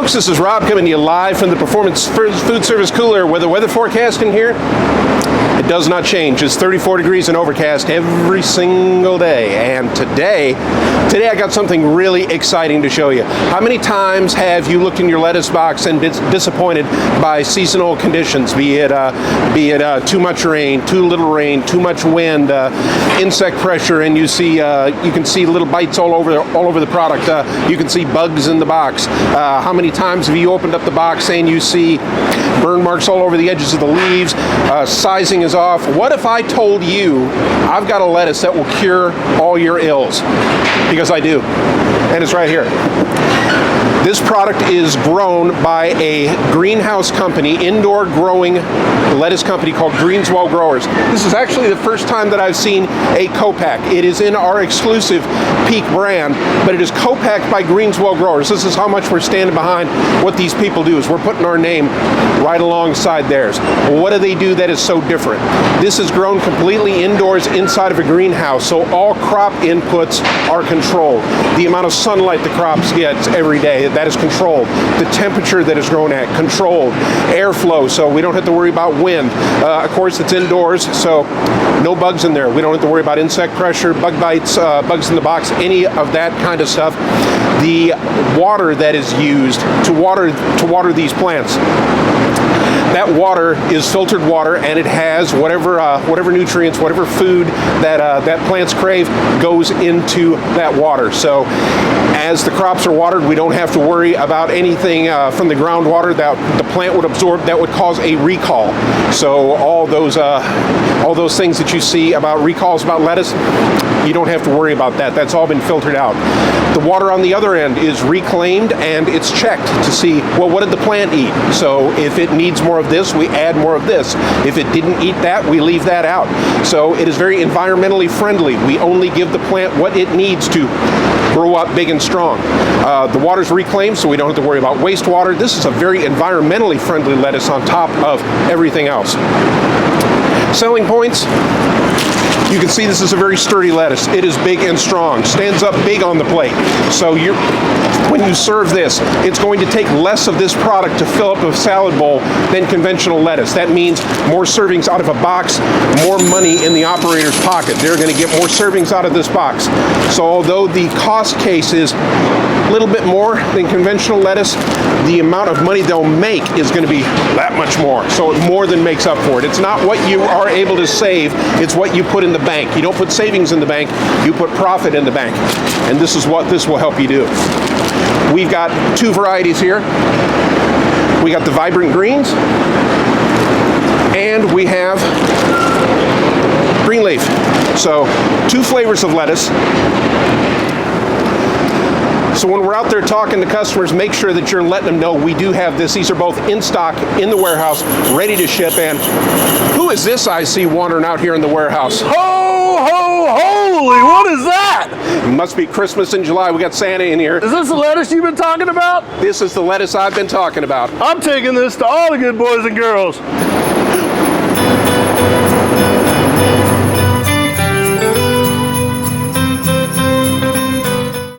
Folks, this is Rob coming to you live from the Performance Food Service Cooler, where the weather forecast in here, it does not change. It's 34 degrees and overcast every single day. And today I got something really exciting to show you. How many times have you looked in your lettuce box and been disappointed by seasonal conditions, be it too much rain, too little rain, too much wind, insect pressure, and you can see little bites all over the product. You can see bugs in the box. How many times have you opened up the box and you see burn marks all over the edges of the leaves? Sizing is off. What if I told you I've got a lettuce that will cure all your ills? Because I do, and it's right here. This product is grown by a greenhouse company, indoor growing lettuce company called Greenswell Growers. This is actually the first time that I've seen a co-pack. It is in our exclusive Peak brand, but it is co-packed by Greenswell Growers. This is how much we're standing behind what these people do, is we're putting our name right alongside theirs. Well, what do they do that is so different? This is grown completely indoors inside of a greenhouse, so all crop inputs are controlled. The amount of sunlight the crops get every day, that is controlled. The temperature that is grown at, controlled. Airflow, so we don't have to worry about wind. Of course, it's indoors, so no bugs in there. We don't have to worry about insect pressure, bug bites, bugs in the box, any of that kind of stuff. The water that is used to water these plants, that water is filtered water, and it has whatever nutrients, whatever food that plants crave goes into that water. So as the crops are watered, we don't have to worry about anything from the groundwater that the plant would absorb that would cause a recall. So all those things that you see about recalls about lettuce, you don't have to worry about that. That's all been filtered out. The water on the other end is reclaimed, and it's checked to see, well, what did the plant eat? So if it needs more of this, we add more of this. If it didn't eat that, we leave that out. So it is very environmentally friendly. We only give the plant what it needs to grow up big and strong. The water's reclaimed, so we don't have to worry about wastewater. This is a very environmentally friendly lettuce on top of everything else. Selling points. You can see this is a very sturdy lettuce. It is big and strong, stands up big on the plate. So when you serve this, it's going to take less of this product to fill up a salad bowl than conventional lettuce. That means more servings out of a box, more money in the operator's pocket. They're going to get more servings out of this box. So although the cost case is a little bit more than conventional lettuce, the amount of money they'll make is going to be that much more. So it more than makes up for it. It's not what you are able to save, it's what you put in the bank. You don't put savings in the bank, you put profit in the bank. And this is what this will help you do. We've got two varieties here. We got the vibrant greens, and we have green leaf. So two flavors of lettuce. So when we're out there talking to customers, make sure that you're letting them know we do have this. These are both in stock in the warehouse, ready to ship. And who is this I see wandering out here in the warehouse? Ho, ho, holy, what is that? It must be Christmas in July. We got Santa in here. Is this the lettuce you've been talking about? This is the lettuce I've been talking about. I'm taking this to all the good boys and girls.